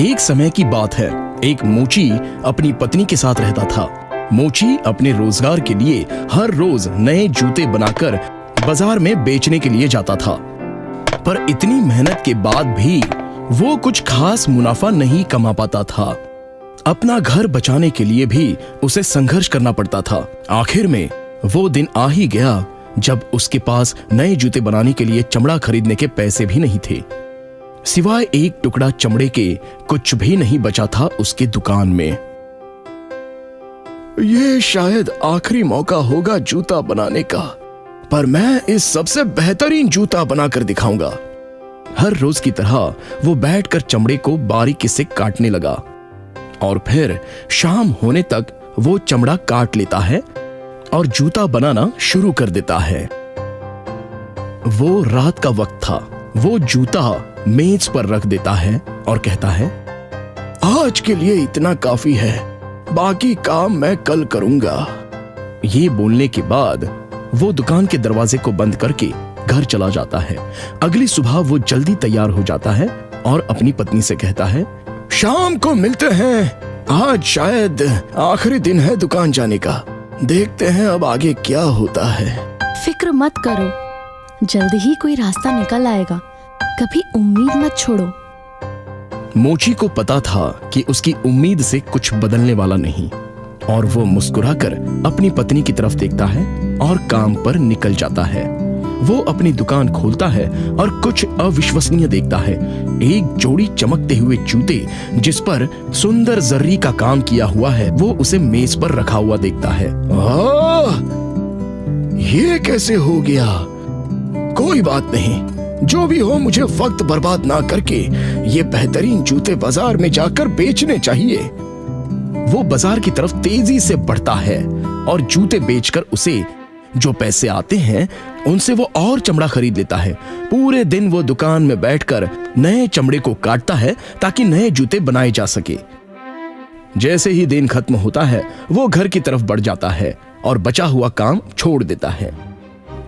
एक समय की बात है, एक मोची अपनी पत्नी के साथ रहता था। मोची अपने रोजगार के लिए हर रोज नए जूते बनाकर बाजार में बेचने के लिए जाता था, पर इतनी मेहनत के बाद भी वो कुछ खास मुनाफा नहीं कमा पाता था। अपना घर बचाने के लिए भी उसे संघर्ष करना पड़ता था। आखिर में वो दिन आ ही गया जब उसके पास नए जूते बनाने के लिए चमड़ा खरीदने के पैसे भी नहीं थे। सिवाय एक टुकड़ा चमड़े के कुछ भी नहीं बचा था उसके दुकान में। ये शायद आखिरी मौका होगा जूता बनाने का, पर मैं इस सबसे बेहतरीन जूता बनाकर दिखाऊंगा। हर रोज की तरह वो बैठकर चमड़े को बारीकी से काटने लगा और फिर शाम होने तक वो चमड़ा काट लेता है और जूता बनाना शुरू कर देता है। वो रात का वक्त था। वो जूता मेज पर रख देता है और कहता है, आज के लिए इतना काफी है, बाकी काम मैं कल करूंगा। ये बोलने के बाद वो दुकान के दरवाजे को बंद करके घर चला जाता है। अगली सुबह वो जल्दी तैयार हो जाता है और अपनी पत्नी से कहता है, शाम को मिलते हैं, आज शायद आखिरी दिन है दुकान जाने का, देखते हैं अब आगे क्या होता है। फिक्र मत करो, जल्दी ही कोई रास्ता निकल आएगा, कभी उम्मीद मत छोड़ो। मोची को पता था कि उसकी उम्मीद से कुछ बदलने वाला नहीं, और वो मुस्कुराकर अपनी पत्नी की तरफ देखता है और काम पर निकल जाता है। वो अपनी दुकान खोलता है और कुछ अविश्वसनीय देखता है। एक जोड़ी चमकते हुए जूते जिस पर सुंदर जर्री का काम किया हुआ है, वो उसे मेज पर रखा हुआ देखता है। ये कैसे हो गया? कोई बात नहीं, जो भी हो मुझे वक्त बर्बाद ना करके ये बेहतरीन जूते बाजार में जाकर बेचने चाहिए। वो बाजार की तरफ तेजी से बढ़ता है और जूते बेचकर उसे जो पैसे आते हैं उनसे वो और चमड़ा खरीद लेता है। पूरे दिन वो दुकान में बैठकर नए चमड़े को काटता है ताकि नए जूते बनाए जा सके। जैसे ही दिन खत्म होता है वो घर की तरफ बढ़ जाता है और बचा हुआ काम छोड़ देता है।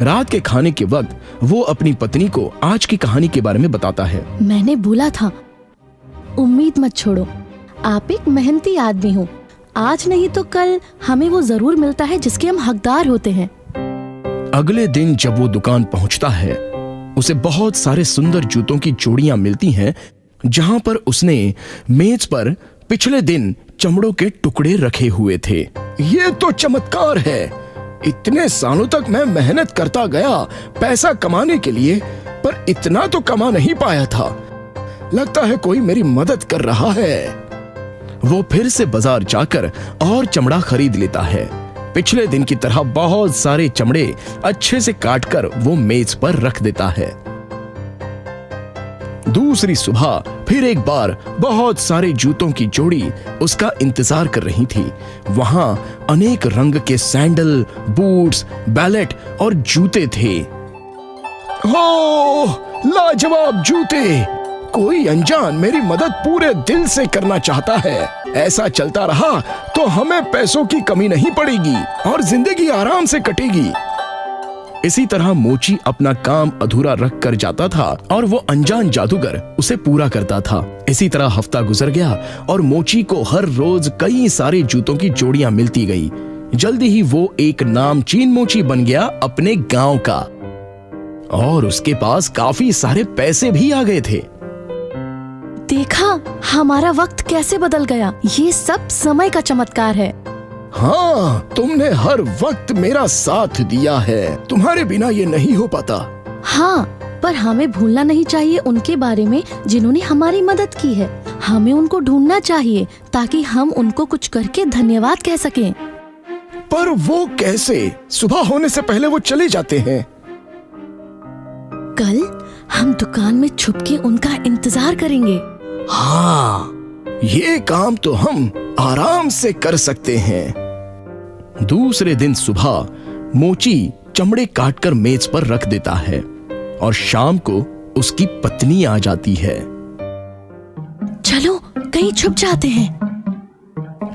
रात के खाने के वक्त वो अपनी पत्नी को आज की कहानी के बारे में बताता है। मैंने बोला था, उम्मीद मत छोड़ो, आप एक मेहनती आदमी हो, आज नहीं तो कल हमें वो जरूर मिलता है जिसके हम हकदार होते हैं। अगले दिन जब वो दुकान पहुंचता है, उसे बहुत सारे सुंदर जूतों की जोड़ियां मिलती हैं, जहां पर उसने मेज पर पिछले दिन चमड़ों के टुकड़े रखे हुए थे। ये तो चमत्कार है। इतने सालों तक मैं मेहनत करता गया पैसा कमाने के लिए, पर इतना तो कमा नहीं पाया था। लगता है कोई मेरी मदद कर रहा है। वो फिर से बाजार जाकर और चमड़ा खरीद लेता है। पिछले दिन की तरह बहुत सारे चमड़े अच्छे से काटकर वो मेज पर रख देता है। दूसरी सुबह फिर एक बार बहुत सारे जूतों की जोड़ी उसका इंतजार कर रही थी। वहां अनेक रंग के सैंडल, बूट्स, बैलेट और जूते थे। हो, लाजवाब जूते! कोई अनजान मेरी मदद पूरे दिल से करना चाहता है। ऐसा चलता रहा तो हमें पैसों की कमी नहीं पड़ेगी और जिंदगी आराम से कटेगी। इसी तरह मोची अपना काम अधूरा रख कर जाता था और वो अनजान जादूगर उसे पूरा करता था। इसी तरह हफ्ता गुजर गया और मोची को हर रोज कई सारे जूतों की जोड़ियां मिलती गई। जल्दी ही वो एक नामचीन मोची बन गया अपने गांव का, और उसके पास काफी सारे पैसे भी आ गए थे। देखा, हमारा वक्त कैसे बदल गया। ये सब समय का चमत्कार है। हाँ, तुमने हर वक्त मेरा साथ दिया है। तुम्हारे बिना ये नहीं हो पाता। हाँ, पर हमें भूलना नहीं चाहिए उनके बारे में जिन्होंने हमारी मदद की है। हमें उनको ढूंढना चाहिए ताकि हम उनको कुछ करके धन्यवाद कह सकें। पर वो कैसे? सुबह होने से पहले वो चले जाते हैं। कल हम दुकान में छुप के उनका इंतजार करेंगे। हाँ, ये काम तो हम आराम से कर सकते हैं। दूसरे दिन सुबह मोची चमड़े काटकर मेज पर रख देता है और शाम को उसकी पत्नी आ जाती है। चलो कहीं छुप जाते हैं।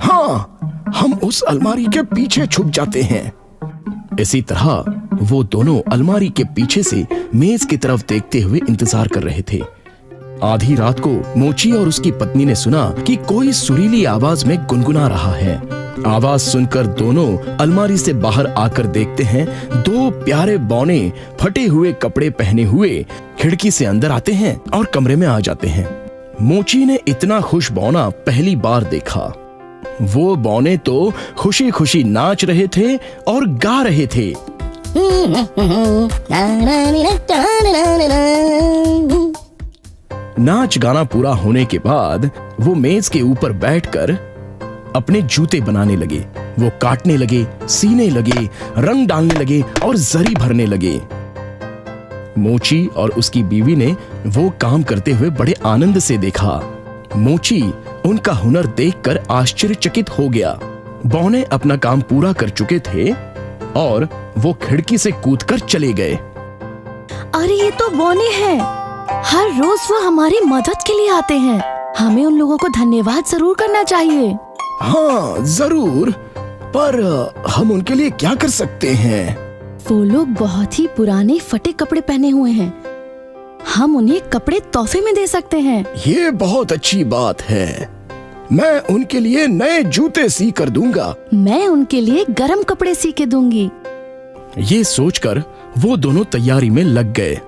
हाँ, हम उस अलमारी के पीछे छुप जाते हैं। इसी तरह वो दोनों अलमारी के पीछे से मेज की तरफ देखते हुए इंतजार कर रहे थे। आधी रात को मोची और उसकी पत्नी ने सुना कि कोई सुरीली आवाज में गुनगुना रहा है। आवाज सुनकर दोनों अलमारी से बाहर आकर देखते हैं, दो प्यारे बौने फटे हुए कपड़े पहने हुए खिड़की से अंदर आते हैं और कमरे में आ जाते हैं। मोची ने इतना खुश बौना पहली बार देखा। वो बौने तो खुशी खुशी नाच रहे थे और गा रहे थे। नाच गाना पूरा होने के बाद वो मेज के ऊपर बैठकर अपने जूते बनाने लगे। वो काटने लगे, सीने लगे, रंग डालने लगे और जरी भरने लगे। मोची और उसकी बीवी ने वो काम करते हुए बड़े आनंद से देखा। मोची उनका हुनर देखकर आश्चर्यचकित हो गया। बौने अपना काम पूरा कर चुके थे और वो खिड़की से कूदकर चले गए। अरे ये तो बौने हैं। हर रोज वो हमारी मदद के लिए आते हैं। हमें उन लोगों को धन्यवाद जरूर करना चाहिए। हाँ जरूर, पर हम उनके लिए क्या कर सकते हैं? वो लोग बहुत ही पुराने फटे कपड़े पहने हुए हैं। हम उन्हें कपड़े तोहफे में दे सकते हैं। ये बहुत अच्छी बात है। मैं उनके लिए नए जूते सी कर दूंगा। मैं उनके लिए गरम कपड़े सी के दूंगी। ये सोचकर वो दोनों तैयारी में लग गए।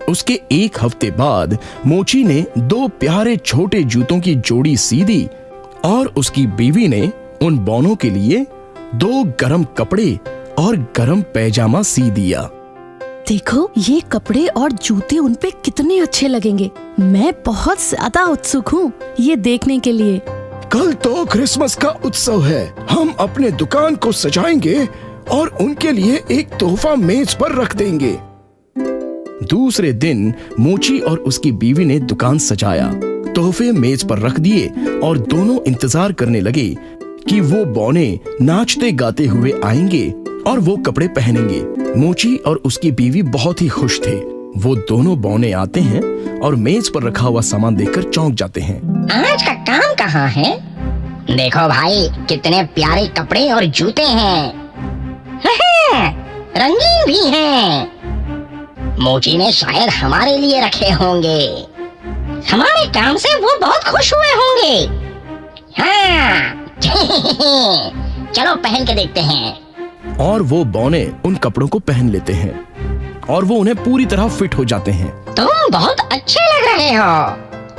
उसके एक हफ्ते बाद मोची ने दो प्यारे छोटे जूतों की जोड़ी सी दी और उसकी बीवी ने उन बौनों के लिए दो गरम कपड़े और गरम पैजामा सी दिया। देखो ये कपड़े और जूते उन पे कितने अच्छे लगेंगे। मैं बहुत ज्यादा उत्सुक हूँ ये देखने के लिए। कल तो क्रिसमस का उत्सव है। हम अपने दुकान को सजाएंगे और उनके लिए एक तोहफा मेज पर रख देंगे। दूसरे दिन मोची और उसकी बीवी ने दुकान सजाया, तोहफे मेज पर रख दिए और दोनों इंतजार करने लगे कि वो बौने नाचते गाते हुए आएंगे और वो कपड़े पहनेंगे। मोची और उसकी बीवी बहुत ही खुश थे। वो दोनों बौने आते हैं और मेज पर रखा हुआ सामान देखकर चौंक जाते हैं। आज का काम कहाँ है? देखो भाई कितने प्यारे कपड़े और जूते हैं। रंगीन भी हैं। मोची ने शायद हमारे लिए रखे होंगे। हमारे काम से वो बहुत खुश हुए होंगे। हाँ। चलो पहन के देखते हैं। और वो बौने उन कपड़ों को पहन लेते हैं और वो उन्हें पूरी तरह फिट हो जाते हैं। तुम बहुत अच्छे लग रहे हो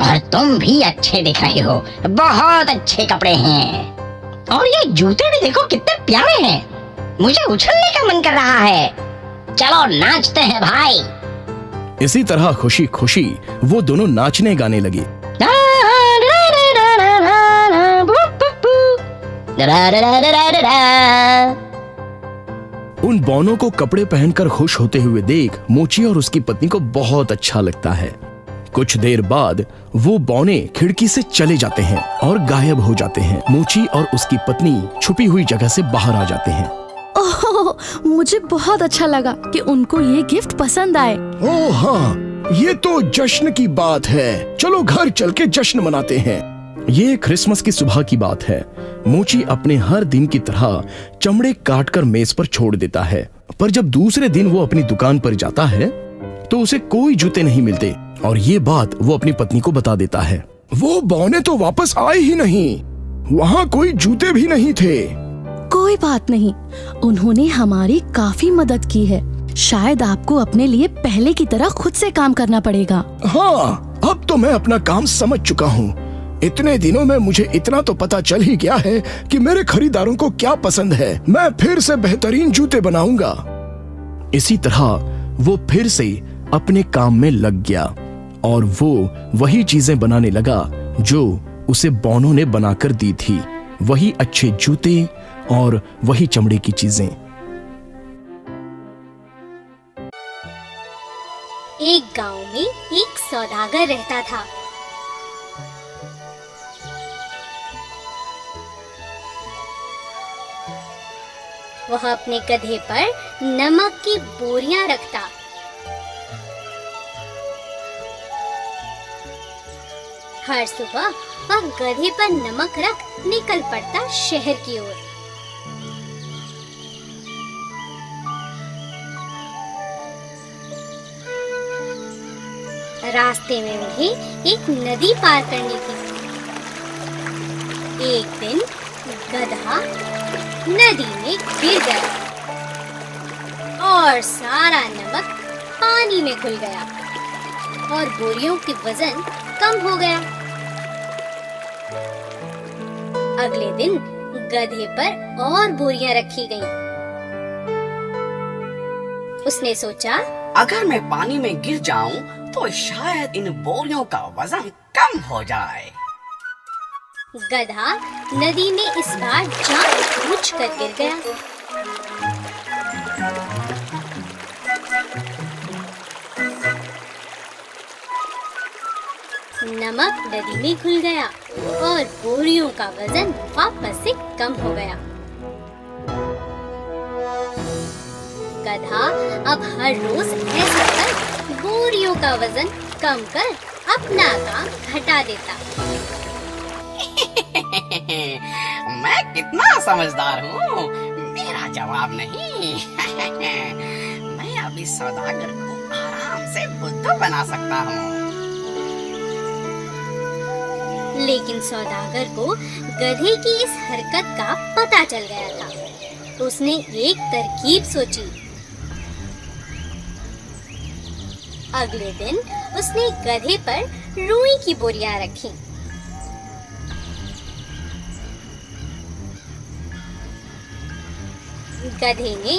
और तुम भी अच्छे दिख रहे हो। बहुत अच्छे कपड़े हैं और ये जूते भी देखो कितने प्यारे हैं। मुझे उछलने का मन कर रहा है। चलो नाचते हैं भाई। इसी तरह खुशी खुशी वो दोनों नाचने गाने लगे। उन बौनों को कपड़े पहनकर खुश होते हुए देख मोची और उसकी पत्नी को बहुत अच्छा लगता है। कुछ देर बाद वो बौने खिड़की से चले जाते हैं और गायब हो जाते हैं। मोची और उसकी पत्नी छुपी हुई जगह से बाहर आ जाते हैं। ओह, मुझे बहुत अच्छा लगा कि उनको ये गिफ्ट पसंद आए। ओह हाँ, ये तो जश्न की बात है। चलो घर चल के जश्न मनाते हैं। ये क्रिसमस की सुबह की बात है। मोची अपने हर दिन की तरह चमड़े काटकर मेज पर छोड़ देता है, पर जब दूसरे दिन वो अपनी दुकान पर जाता है तो उसे कोई जूते नहीं मिलते और ये बात वो अपनी पत्नी को बता देता है। वो बौने तो वापस आए ही नहीं। वहाँ कोई जूते भी नहीं थे। कोई बात नहीं, उन्होंने हमारी काफी मदद की है। शायद आपको अपने लिए पहले की तरह खुद से काम करना पड़ेगा। हाँ, अब तो मैं अपना काम समझ चुका हूँ। इतने दिनों में मुझे इतना तो पता चल ही गया है कि मेरे खरीदारों को क्या पसंद है। मैं फिर से बेहतरीन जूते बनाऊंगा। इसी तरह वो फिर से अपने काम में लग गया और वो वही चीजें बनाने लगा जो उसे बौनों ने बनाकर दी थी। वही अच्छे जूते और वही चमड़े की चीजें। एक गांव में एक सौदागर रहता था। वह अपने गधे पर नमक की बोरियां रखता। हर सुबह वह गधे पर नमक रख निकल पड़ता शहर की ओर। रास्ते में उन्हें एक नदी पार करनी थी। एक दिन गधा नदी में गिर गया और सारा नमक पानी में घुल गया और बोरियों के वजन कम हो गया। अगले दिन गधे पर और बोरियां रखी गईं। उसने सोचा, अगर मैं पानी में गिर जाऊं तो शायद इन बोरियों का वजन कम हो जाए। गधा नदी में इस बार जानबूझकर गिर गया। नमक नदी में घुल गया और बोरियों का वजन वापस से कम हो गया। गधा अब हर रोज ऐसा कर बोरियों का वजन कम कर अपना काम घटा देता। मैं कितना समझदार हूँ, मेरा जवाब नहीं। मैं अब इस सौदागर को आराम से बुद्धू बना सकता हूँ। लेकिन सौदागर को गधे की इस हरकत का पता चल गया था। उसने एक तरकीब सोची। अगले दिन उसने गधे पर रुई की बोरियां रखी। गधे ने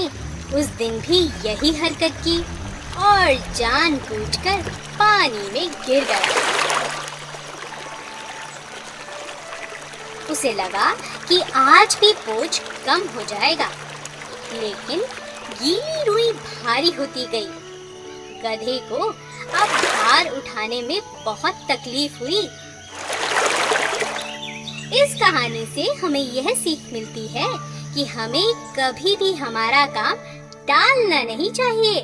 उस दिन भी यही हरकत की और जानबूझकर पानी में गिर गया। उसे लगा कि आज भी बोझ कम हो जाएगा, लेकिन गीली रुई भारी होती गई। गधे को अब भार उठाने में बहुत तकलीफ हुई। इस कहानी से हमें यह सीख मिलती है कि हमें कभी भी हमारा काम टालना नहीं चाहिए।